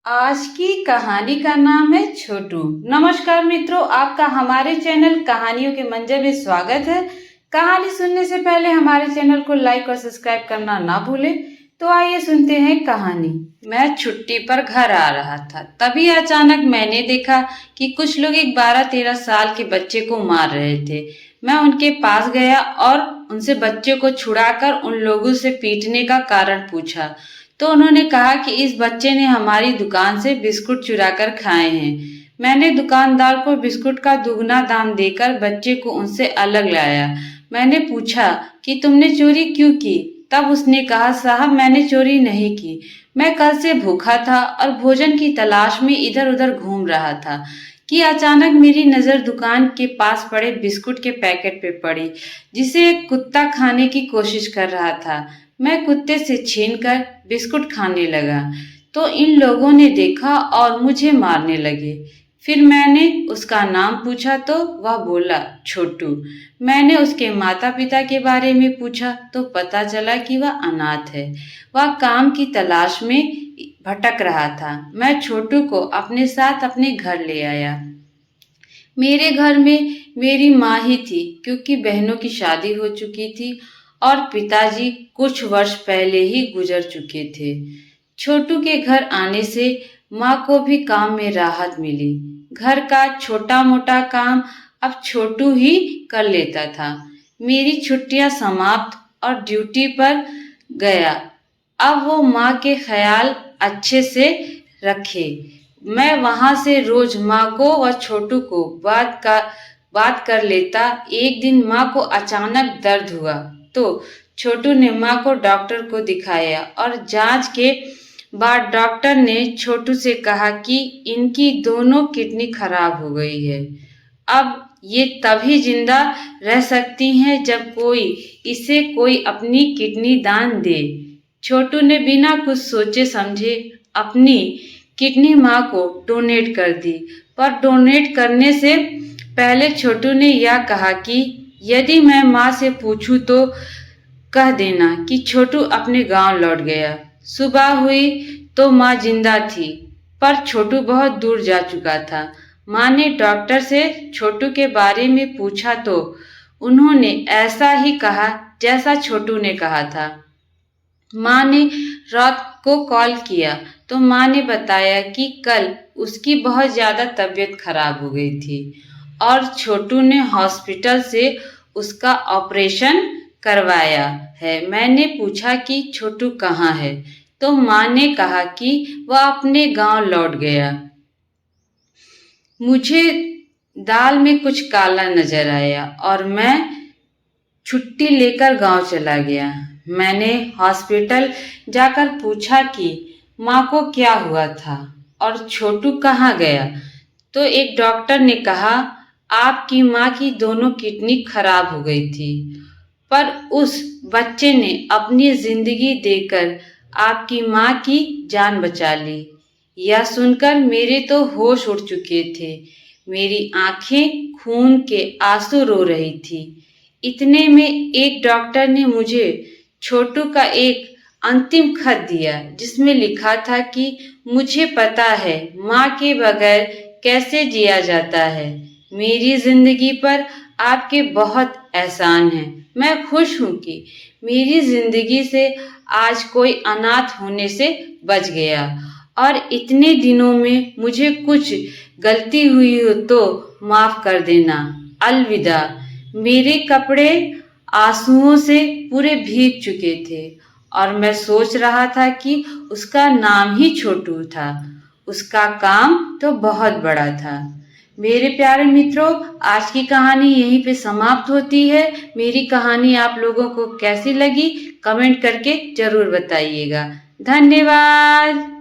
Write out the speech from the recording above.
आज की कहानी का नाम है छोटू। नमस्कार मित्रों, आपका हमारे चैनल कहानियों के मंजर में स्वागत है। कहानी सुनने से पहले हमारे चैनल को लाइक और सब्सक्राइब करना ना भूलें। तो आइए सुनते हैं कहानी। मैं छुट्टी पर घर आ रहा था, तभी अचानक मैंने देखा कि कुछ लोग एक 12-13 साल के बच्चे को मार रहे थे। मैं उनके पास गया और उनसे बच्चे को छुड़ाकर उन लोगों से पीटने का कारण पूछा तो उन्होंने कहा कि इस बच्चे ने हमारी दुकान से बिस्कुट चुरा कर खाए हैं। मैंने दुकानदार को बिस्कुट का दुगना दाम देकर बच्चे को उनसे अलग लाया। मैंने पूछा कि तुमने चोरी क्यों की? तब उसने कहा, साहब मैंने चोरी नहीं की, मैं कल से भूखा था और भोजन की तलाश में इधर उधर घूम रहा था कि अचानक मेरी नज़र दुकान के पास पड़े बिस्कुट के पैकेट पे पड़ी जिसे एक कुत्ता खाने की कोशिश कर रहा था। मैं कुत्ते से छीनकर बिस्कुट खाने लगा तो इन लोगों ने देखा और मुझे मारने लगे। फिर मैंने उसका नाम पूछा तो वह बोला छोटू। मैंने उसके माता पिता के बारे में पूछा तो पता चला कि वह अनाथ है। वह काम की तलाश में भटक रहा था। मैं छोटू को अपने साथ अपने घर ले आया। मेरे घर में मेरी माँ ही थी क्योंकि बहनों की शादी हो चुकी थी और पिताजी कुछ वर्ष पहले ही गुजर चुके थे। छोटू के घर आने से माँ को भी काम में राहत मिली। घर का छोटा मोटा काम अब छोटू ही कर लेता था। मेरी छुट्टियां समाप्त और ड्यूटी पर गया। अब वो माँ के ख्याल अच्छे से रखे। मैं वहां से रोज माँ को व छोटू को बात कर लेता। एक दिन माँ को अचानक दर्द हुआ तो छोटू ने माँ को डॉक्टर को दिखाया और जांच के बाद डॉक्टर ने छोटू से कहा कि इनकी दोनों किडनी खराब हो गई है। अब ये तभी जिंदा रह सकती हैं जब कोई अपनी किडनी दान दे। छोटू ने बिना कुछ सोचे समझे अपनी किडनी माँ को डोनेट कर दी, पर डोनेट करने से पहले छोटू ने यह कहा कि यदि मैं माँ से पूछूं तो कह देना कि छोटू अपने गांव लौट गया। सुबह हुई तो माँ जिंदा थी, पर छोटू बहुत दूर जा चुका था। माँ ने डॉक्टर से छोटू के बारे में पूछा तो उन्होंने ऐसा ही कहा जैसा छोटू ने कहा था। माँ ने रात को कॉल किया तो माँ ने बताया कि कल उसकी बहुत ज़्यादा तबीयत खराब हो गई थी और छोटू ने हॉस्पिटल से उसका ऑपरेशन करवाया है। मैंने पूछा कि छोटू कहाँ है तो माँ ने कहा कि वह अपने गांव लौट गया। मुझे दाल में कुछ काला नजर आया और मैं छुट्टी लेकर गांव चला गया। मैंने हॉस्पिटल जाकर पूछा कि माँ को क्या हुआ था और छोटू कहाँ गया तो एक डॉक्टर ने कहा आपकी माँ की दोनों किडनी खराब हो गई थी, पर उस बच्चे ने अपनी जिंदगी देकर आपकी माँ की जान बचा ली। यह सुनकर मेरे तो होश उड़ चुके थे। मेरी आंखें खून के आंसू रो रही थी। इतने में एक डॉक्टर ने मुझे छोटू का एक अंतिम खत दिया जिसमें लिखा था कि मुझे पता है माँ के बगैर कैसे जिया जाता है। मेरी जिंदगी पर आपके बहुत एहसान है। मैं खुश हूँ कि मेरी जिंदगी से आज कोई अनाथ होने से बच गया और इतने दिनों में मुझे कुछ गलती हुई हो तो माफ कर देना। अलविदा। मेरे कपड़े आंसुओं से पूरे भीग चुके थे और मैं सोच रहा था कि उसका नाम ही छोटू था। उसका काम तो बहुत बड़ा था। मेरे प्यारे मित्रों, आज की कहानी यहीं पे समाप्त होती है। मेरी कहानी आप लोगों को कैसी लगी कमेंट करके जरूर बताइएगा। धन्यवाद।